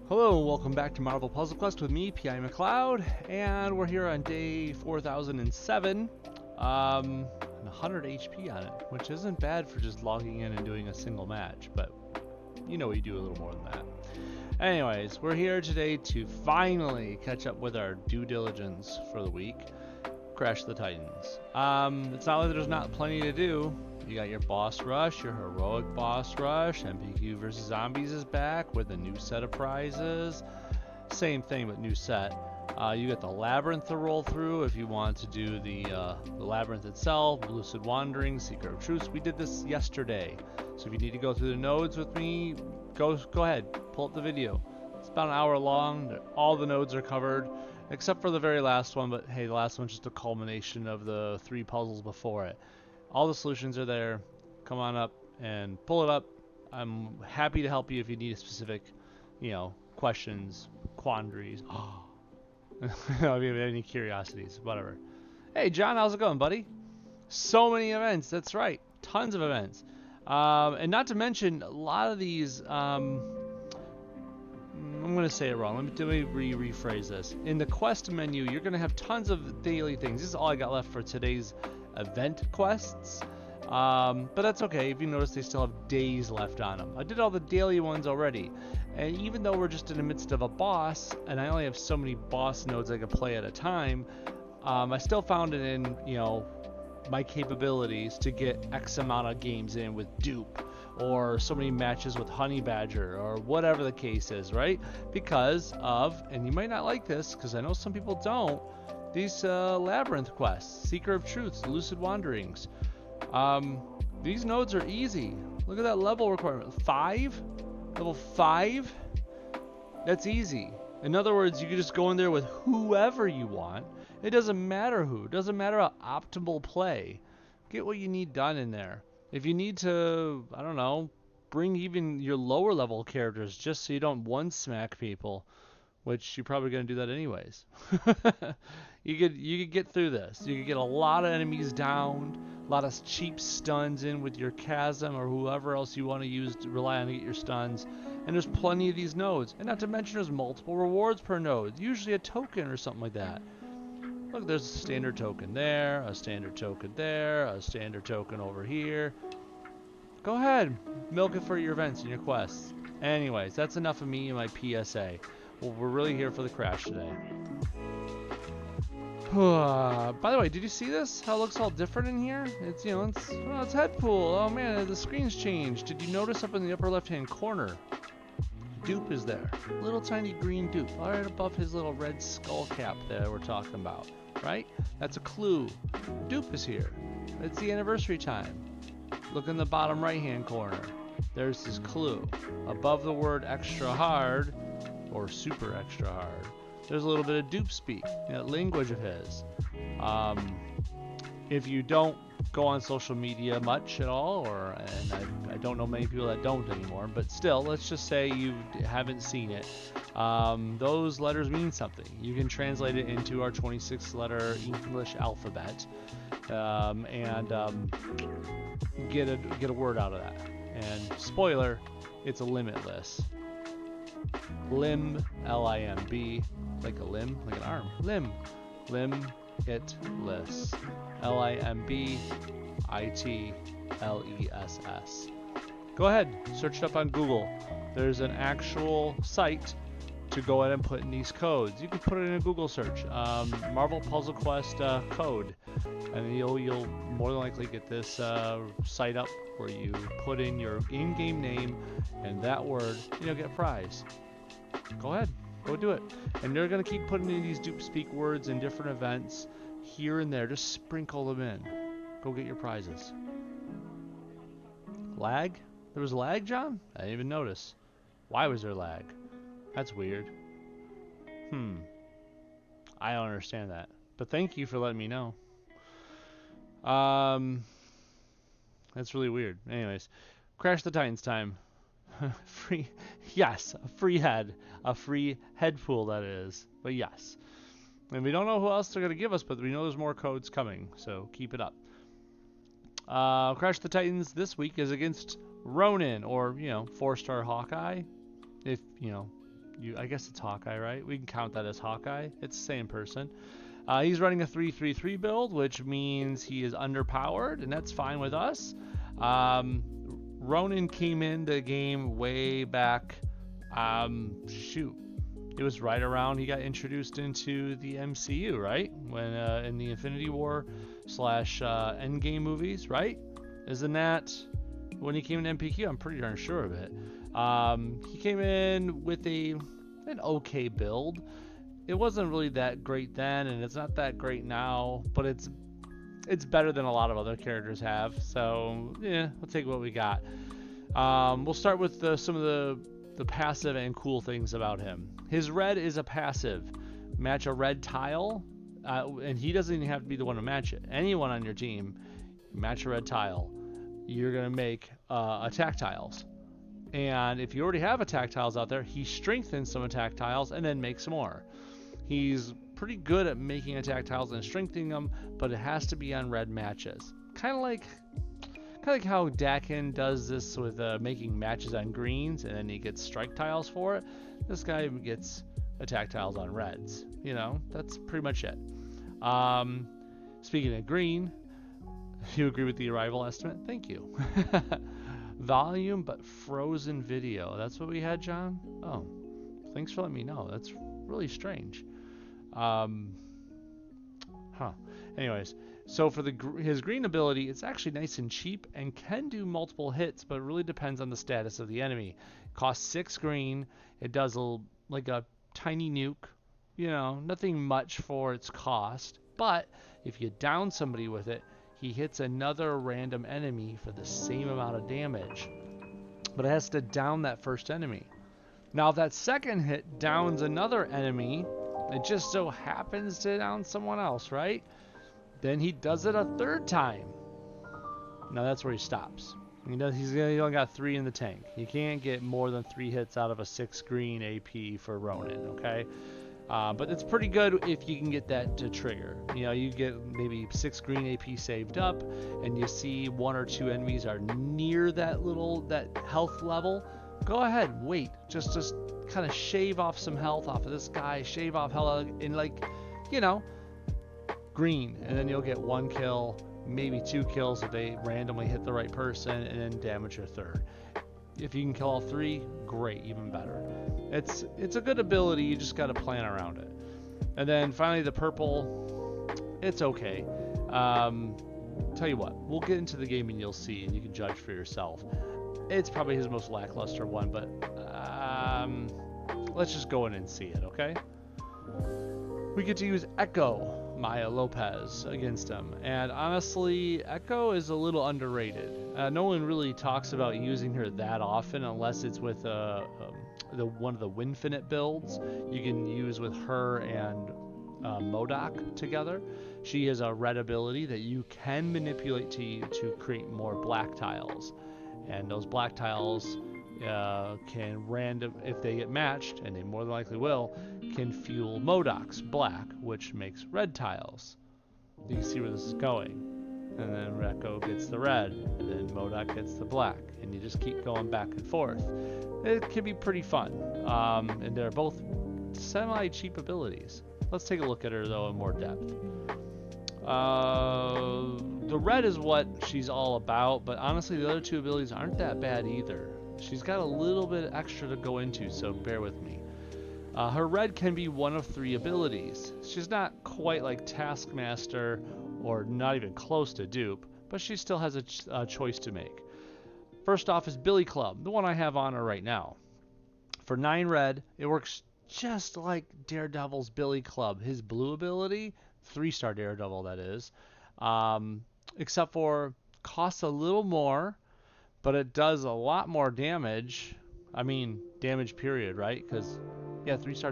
Hello, welcome back to Marvel Puzzle Quest with me, P.I. McLeod, and we're here on day 4007, 100 HP on it, which isn't bad for just logging in and doing a single match, but you know we do a little more than that. Anyways, we're here today to finally catch up with our due diligence for the week, Crash the Titans. It's not like there's not plenty to do. You got your boss rush, your heroic boss rush. MPQ versus zombies is back with a new set of prizes. Same thing but new set. You got the labyrinth to roll through if you want to do the labyrinth itself, lucid wanderings, secret of truths. We did this yesterday, so if you need to go through the nodes with me, go ahead, pull up the video. It's about an hour long. All the nodes are covered except for the very last one, but hey, the last one's just a culmination of the 3 puzzles before it. All the solutions are there. Come on up and pull it up. I'm happy to help you if you need a specific, questions, quandaries. If you have any curiosities, whatever. Hey, John, how's it going, buddy? So many events. That's right. Tons of events. And not to mention, a lot of these, I'm going to say it wrong. Let me rephrase this. In the quest menu, you're going to have tons of daily things. This is all I got left for today's event quests, but that's okay. If you notice, they still have days left on them. I did all the daily ones already, and even though we're just in the midst of a boss and I only have so many boss nodes I can play at a time, I still found it in my capabilities to get X amount of games in with Dupe, or so many matches with Honey Badger, or whatever the case is, right? Because of, and you might not like this because I know some people don't, these labyrinth quests, Secret of Truths, Lucid Wanderings. These nodes are easy. Look at that level requirement. 5? Level 5? That's easy. In other words, you can just go in there with whoever you want. It doesn't matter who. It doesn't matter how optimal play. Get what you need done in there. If you need to, I don't know, bring even your lower level characters just so you don't one-smack people, which you're probably going to do that anyways. You could get through this. You could get a lot of enemies down, a lot of cheap stuns in with your chasm or whoever else you want to use to rely on to get your stuns. And there's plenty of these nodes. And not to mention there's multiple rewards per node, usually a token or something like that. Look, there's a standard token there, a standard token there, a standard token over here. Go ahead, milk it for your events and your quests. Anyways, that's enough of me and my PSA. Well, we're really here for the crash today. By the way, did you see this? How it looks all different in here? It's it's Headpool. Oh man, the screen's changed. Did you notice up in the upper left-hand corner? Dupe is there. Little tiny green Dupe, right above his little red skull cap that we're talking about. Right? That's a clue. Dupe is here. It's the anniversary time. Look in the bottom right-hand corner. There's his clue. Above the word extra hard, or super extra hard, there's a little bit of Dupe speak, language of his. If you don't go on social media much at all, and I don't know many people that don't anymore, but still, let's just say you haven't seen it. Those letters mean something. You can translate it into our 26-letter English alphabet, and get a word out of that. And spoiler, it's a limitless. Limb, L-I-M-B, like a limb, like an arm. Limb, it-less. L-I-M-B-I-T-L-E-S-S. Go ahead, search it up on Google. There's an actual site to go ahead and put in these codes. You can put it in a Google search, Marvel Puzzle Quest code, and you'll more than likely get this site up where you put in your in-game name and that word, and you'll get a prize. Go ahead, go do it. And they're gonna keep putting in these Dupe Speak words in different events here and there. Just sprinkle them in. Go get your prizes. Lag? There was lag, John? I didn't even notice. Why was there lag? That's weird. I don't understand that. But thank you for letting me know. That's really weird. Anyways, Crash the Titans time. Free, yes, a free head pool, that is. But yes, and we don't know who else they're gonna give us, but we know there's more codes coming, so keep it up. Crash the Titans this week is against Ronin, or 4-star Hawkeye, if I guess it's Hawkeye, right? We can count that as Hawkeye. It's the same person. He's running a 3-3-3 build, which means he is underpowered, and that's fine with us. Ronan came in the game way back. It was right around he got introduced into the MCU, right? When in the Infinity War / Endgame movies, right? Isn't that when he came in MPQ? I'm pretty darn sure of it. He came in with an okay build. It wasn't really that great then, and it's not that great now, but it's better than a lot of other characters have. So yeah, we'll take what we got. We'll start with some of the passive and cool things about him. His red is a passive. Match a red tile, and he doesn't even have to be the one to match it. Anyone on your team, match a red tile. You're gonna make attack tiles. And if you already have attack tiles out there, he strengthens some attack tiles and then makes more. He's pretty good at making attack tiles and strengthening them, but it has to be on red matches. Kind of like how Dakin does this with making matches on greens, and then he gets strike tiles for it. This guy gets attack tiles on reds. You know, that's pretty much it. Speaking of green, you agree with the arrival estimate? Thank you. Volume but frozen video. That's what we had, John? Oh, thanks for letting me know. That's really strange. Anyways, so for his green ability, it's actually nice and cheap and can do multiple hits, but it really depends on the status of the enemy. It costs 6 green. It does like a tiny nuke. You know, nothing much for its cost. But if you down somebody with it, he hits another random enemy for the same amount of damage. But it has to down that first enemy. Now, if that second hit downs another enemy, it just so happens to down someone else, right? Then he does it a third time. Now that's where he stops. He only got 3 in the tank. You can't get more than 3 hits out of a 6 green AP for Ronin, okay? But it's pretty good if you can get that to trigger. You know, you get maybe 6 green AP saved up, and you see 1 or 2 enemies are near that health level. Go ahead, wait. Just kind of shave off some health off of this guy. Shave off health in, like, you know, green, and then you'll get 1 kill, maybe 2 kills if they randomly hit the right person, and then damage your third. If you can kill all 3, great, even better. It's a good ability, you just got to plan around it. And then finally the purple, it's okay. Tell you what, we'll get into the game and you'll see, and you can judge for yourself. It's probably his most lackluster one, but let's just go in and see it, okay? We get to use Echo Maya Lopez against him, and honestly, Echo is a little underrated. No one really talks about using her that often unless it's with one of the Winfinite builds you can use with her and MODOK together. She has a red ability that you can manipulate to create more black tiles, and those black tiles can if they get matched, and they more than likely will, can fuel MODOK's black, which makes red tiles. You can see where this is going. And then Echo gets the red, and then MODOK gets the black, and you just keep going back and forth. It can be pretty fun, and they're both semi-cheap abilities. Let's take a look at her though in more depth. The red is what she's all about, but honestly the other 2 abilities aren't that bad either. She's got a little bit extra to go into, so bear with me. Her red can be one of 3 abilities. She's not quite like Taskmaster or not even close to Dupe, but she still has a choice to make. First off is Billy Club, the one I have on her right now. For 9 red, it works just like Daredevil's Billy Club. His blue ability, 3-star Daredevil that is, except for costs a little more, but it does a lot more damage. I mean, damage period, right? Because, yeah, 3-star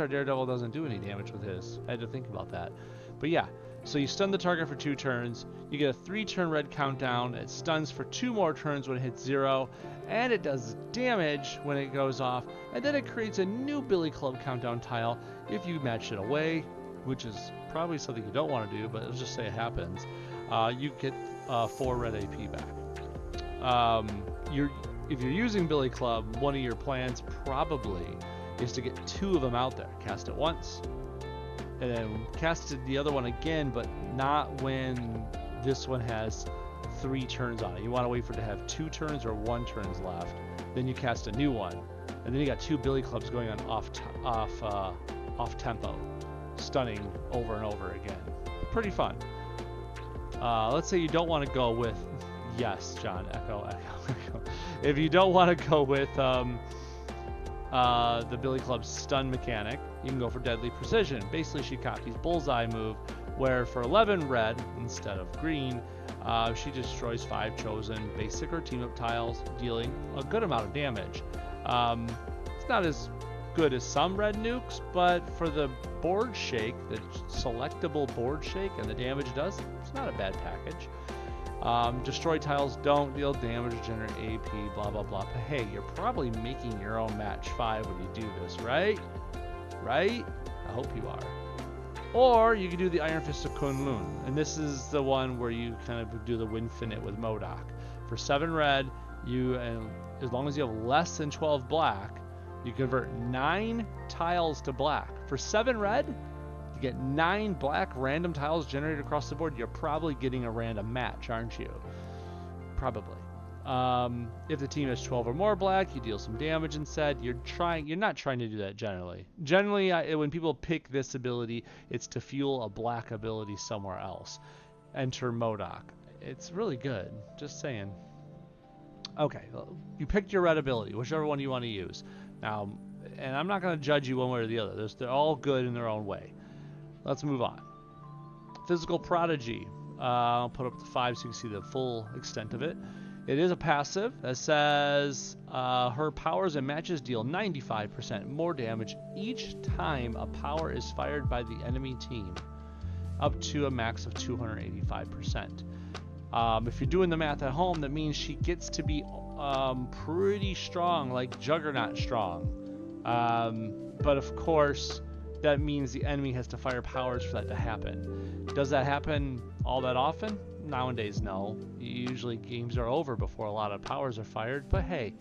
Daredevil doesn't do any damage with his. I had to think about that. But yeah, so you stun the target for 2 turns. You get a 3-turn red countdown. It stuns for 2 more turns when it hits 0. And it does damage when it goes off. And then it creates a new Billy Club countdown tile if you match it away, which is probably something you don't want to do, but let's just say it happens. You get 4 red AP back. If you're using Billy Club, one of your plans probably is to get 2 of them out there. Cast it once, and then cast the other one again, but not when this one has 3 turns on it. You want to wait for it to have 2 turns or 1 turns left. Then you cast a new one, and then you got 2 billy clubs going on off tempo, stunning over and over again. Pretty fun. Let's say you don't want to go with, yes, John, echo. If you don't want to go with the billy club's stun mechanic, you can go for deadly precision. Basically, she copies bullseye move, where for 11 red instead of green, she destroys 5 chosen basic or team up tiles, dealing a good amount of damage. It's not as good as some red nukes, but for the board shake, the selectable board shake and the damage it does, it's not a bad package. Destroy tiles don't deal damage, generate AP, blah blah blah. But hey, you're probably making your own match 5 when you do this, right? Right? I hope you are. Or you can do the Iron Fist of Kunlun, and this is the one where you kind of do the Winfinite with MODOK. For 7 red, and as long as you have less than 12 black, you convert 9 tiles to black. For 7 red, you get 9 black random tiles generated across the board. You're probably getting a random match, aren't you? Probably. If the team has 12 or more black, you deal some damage instead. You're not trying to do that generally. Generally, when people pick this ability, it's to fuel a black ability somewhere else. Enter MODOK. It's really good. Just saying. Okay, you picked your red ability, whichever one you want to use. Now, and I'm not going to judge you one way or the other. They're all good in their own way. Let's move on. Physical Prodigy. I'll put up the 5 so you can see the full extent of it. It is a passive that says her powers and matches deal 95% more damage each time a power is fired by the enemy team, up to a max of 285%. If you're doing the math at home, that means she gets to be pretty strong, like Juggernaut strong. But of course, that means the enemy has to fire powers for that to happen. Does that happen all that often? Nowadays, no. Usually games are over before a lot of powers are fired, but hey,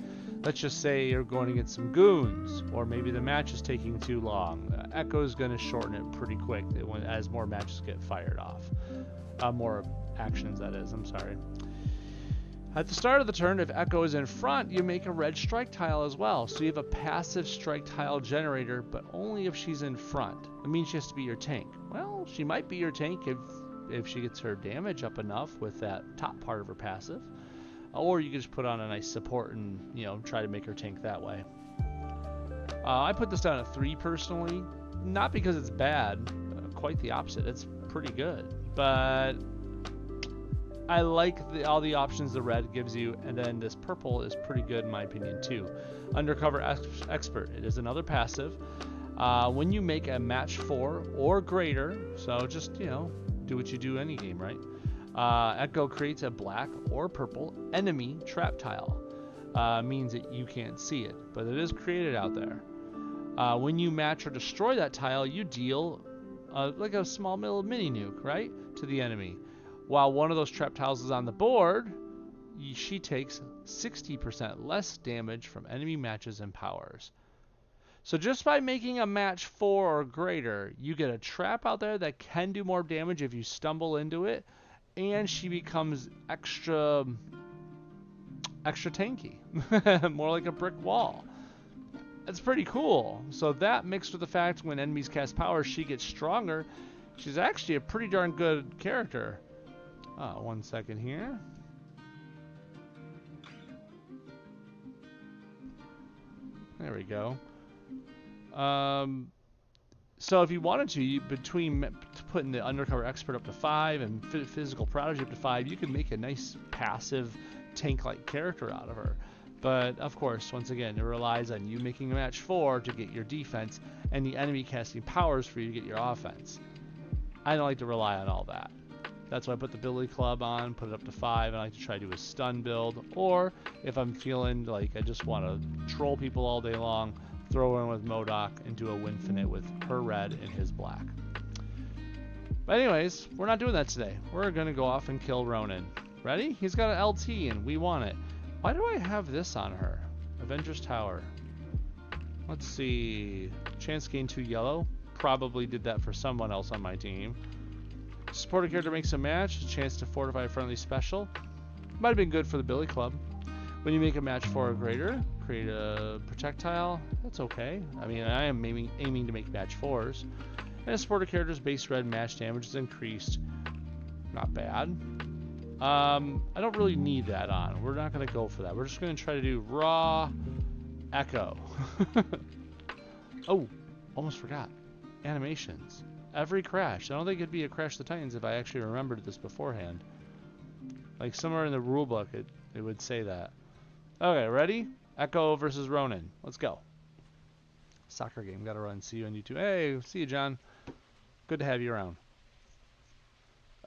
let's just say you're going against some goons, or maybe the match is taking too long. Echo is going to shorten it pretty quick as more matches get fired off. More actions, that is, I'm sorry. At the start of the turn, if Echo is in front, you make a red strike tile as well. So you have a passive strike tile generator, but only if she's in front. It means she has to be your tank. Well, she might be your tank if she gets her damage up enough with that top part of her passive. Or you can just put on a nice support and, try to make her tank that way. I put this down at 3 personally. Not because it's bad. Quite the opposite. It's pretty good. But I like all the options the red gives you, and then this purple is pretty good in my opinion too. Undercover Expert. It is another passive. When you make a match 4 or greater, so just, do what you do any game, right? Echo creates a black or purple enemy trap tile. Means that you can't see it, but it is created out there. When you match or destroy that tile, you deal like a small little mini nuke, right, to the enemy. While one of those trap tiles is on the board, she takes 60% less damage from enemy matches and powers. So just by making a match 4 or greater, you get a trap out there that can do more damage if you stumble into it, and she becomes extra tanky, more like a brick wall. That's pretty cool. So that mixed with the fact when enemies cast powers, she gets stronger. She's actually a pretty darn good character. 1 second here. There we go. So if you wanted to, between putting the Undercover Expert up to 5 and Physical Prodigy up to 5, you could make a nice passive tank-like character out of her. But of course, once again, it relies on you making a match 4 to get your defense, and the enemy casting powers for you to get your offense. I don't like to rely on all that. That's why I put the Billy Club on, put it up to 5, and I like to try to do a stun build. Or if I'm feeling like I just want to troll people all day long, throw in with MODOK and do a Winfinite with her red and his black. But anyways, we're not doing that today. We're going to go off and kill Ronan. Ready? He's got an LT and we want it. Why do I have this on her? Avengers Tower. Let's see. Chance gain 2 yellow. Probably did that for someone else on my team. Supporter character makes a match. A chance to fortify a friendly special. Might have been good for the Billy Club. When you make a match 4 or greater, create a projectile. That's okay. I mean, I am aiming to make match 4s. And a supporter character's base red match damage is increased. Not bad. I don't really need that on. We're not going to go for that. We're just going to try to do raw echo. Oh, almost forgot. Animations. Every crash. I don't think it'd be a Crash the Titans if I actually remembered this beforehand. Like somewhere in the rulebook it would say that. Okay, ready? Echo versus Ronin. Let's go. Soccer game. Gotta run. See you on YouTube. Hey, see you, John. Good to have you around.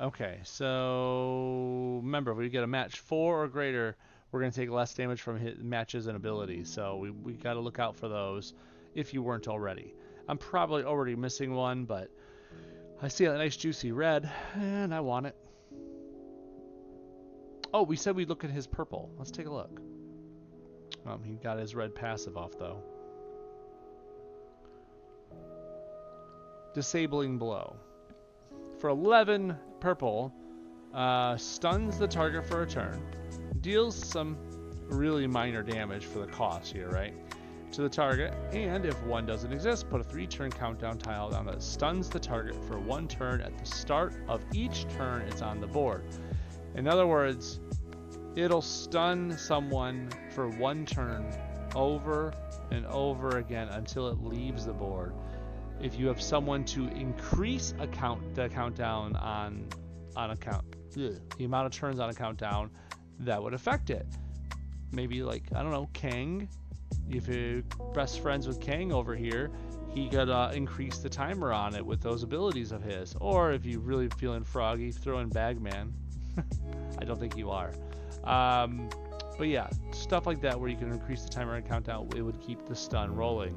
Okay, so remember, if we get a match 4 or greater, we're going to take less damage from hit matches and abilities. So we got to look out for those if you weren't already. I'm probably already missing one, but I see a nice juicy red, and I want it. Oh, we said we'd look at his purple. Let's take a look. He got his red passive off, though. Disabling blow. For 11 purple, stuns the target for a turn. Deals some really minor damage for the cost here, right? To the target, and if one doesn't exist, put a 3-turn countdown tile down that stuns the target for 1 turn at the start of each turn it's on the board. In other words, it'll stun someone for 1 turn over and over again until it leaves the board. If you have someone to increase the countdown on the amount of turns on a countdown, that would affect it. Maybe like, I don't know, Kang. If you're best friends with Kang over here, he could increase the timer on it with those abilities of his. Or if you're really feeling froggy, throw in Bagman. I don't think you are. But yeah, stuff like that where you can increase the timer and countdown, it would keep the stun rolling.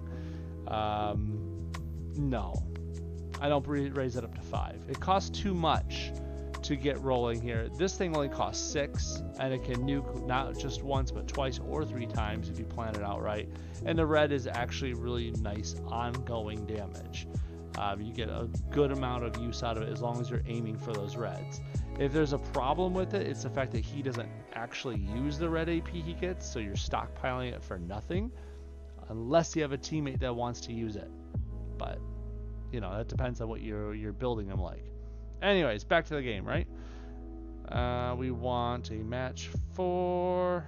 No, I don't raise it up to 5. It costs too much to get rolling here. This thing only costs 6, and it can nuke not just once, but twice or 3 times if you plan it out right. And the red is actually really nice ongoing damage. You get a good amount of use out of it as long as you're aiming for those reds. If there's a problem with it, it's the fact that he doesn't actually use the red AP he gets, so you're stockpiling it for nothing, unless you have a teammate that wants to use it. But, you know, that depends on what you're building them like. Anyways, back to the game, right? We want a match 4.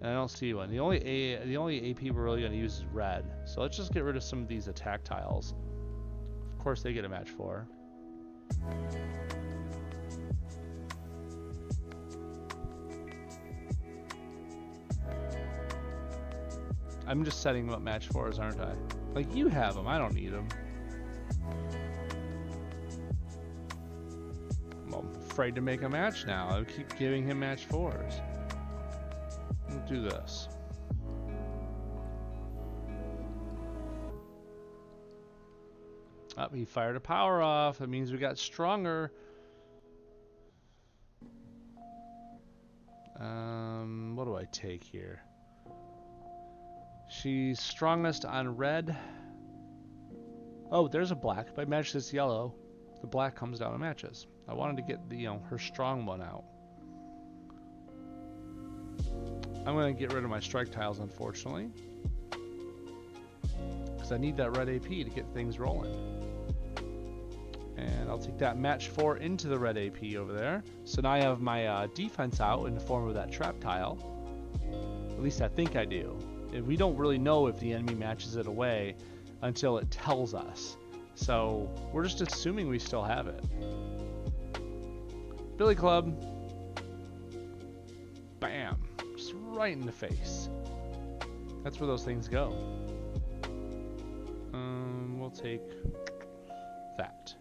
And I don't see one. The only AP we're really going to use is red. So let's just get rid of some of these attack tiles. Of course, they get a match 4. I'm just setting them up match 4s, aren't I? Like, you have them. I don't need them. I'm afraid to make a match now. I'll keep giving him match 4s. We'll do this. Oh, he fired a power off. That means we got stronger. What do I take here? She's strongest on red. Oh, there's a black. If I match this yellow, the black comes down and matches. I wanted to get the, her strong one out. I'm going to get rid of my strike tiles, unfortunately, because I need that red AP to get things rolling. And I'll take that match 4 into the red AP over there. So now I have my defense out in the form of that trap tile. At least I think I do. We don't really know if the enemy matches it away until it tells us. So we're just assuming we still have it. Billy Club. Bam. Just right in the face. That's where those things go. We'll take that.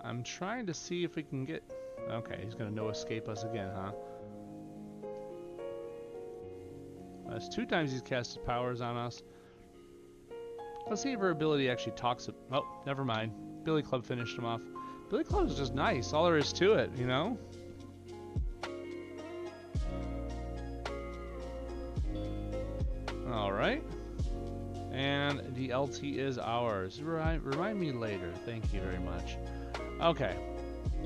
I'm trying to see if we can get... Okay, he's gonna no escape us again, huh? That's 2 times he's casted powers on us. Let's see if her ability actually talks. Oh, never mind. Billy Club finished him off. Billy Club is just nice. All there is to it, you know? Alright. And the LT is ours. Remind me later. Thank you very much. Okay.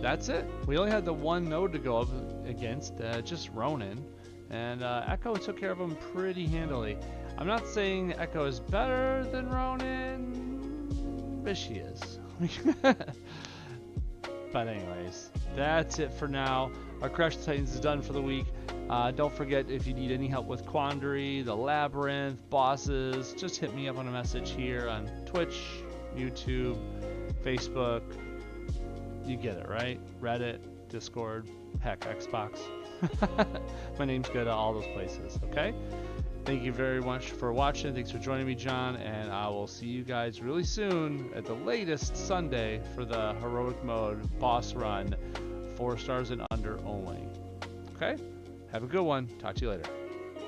That's it. We only had the 1 node to go up against, just Ronin. And Echo took care of him pretty handily. I'm not saying Echo is better than Ronin, but she is. But anyways, that's it for now. Our Crash the Titans is done for the week. Don't forget, if you need any help with Quandary, the Labyrinth, bosses, just hit me up on a message here on Twitch, YouTube, Facebook. You get it, right? Reddit, Discord, heck, Xbox. My name's good at all those places, okay? Thank you very much for watching. Thanks for joining me, John, and I will see you guys really soon, at the latest Sunday, for the Heroic Mode boss run, 4 stars and under only. Okay? Have a good one. Talk to you later.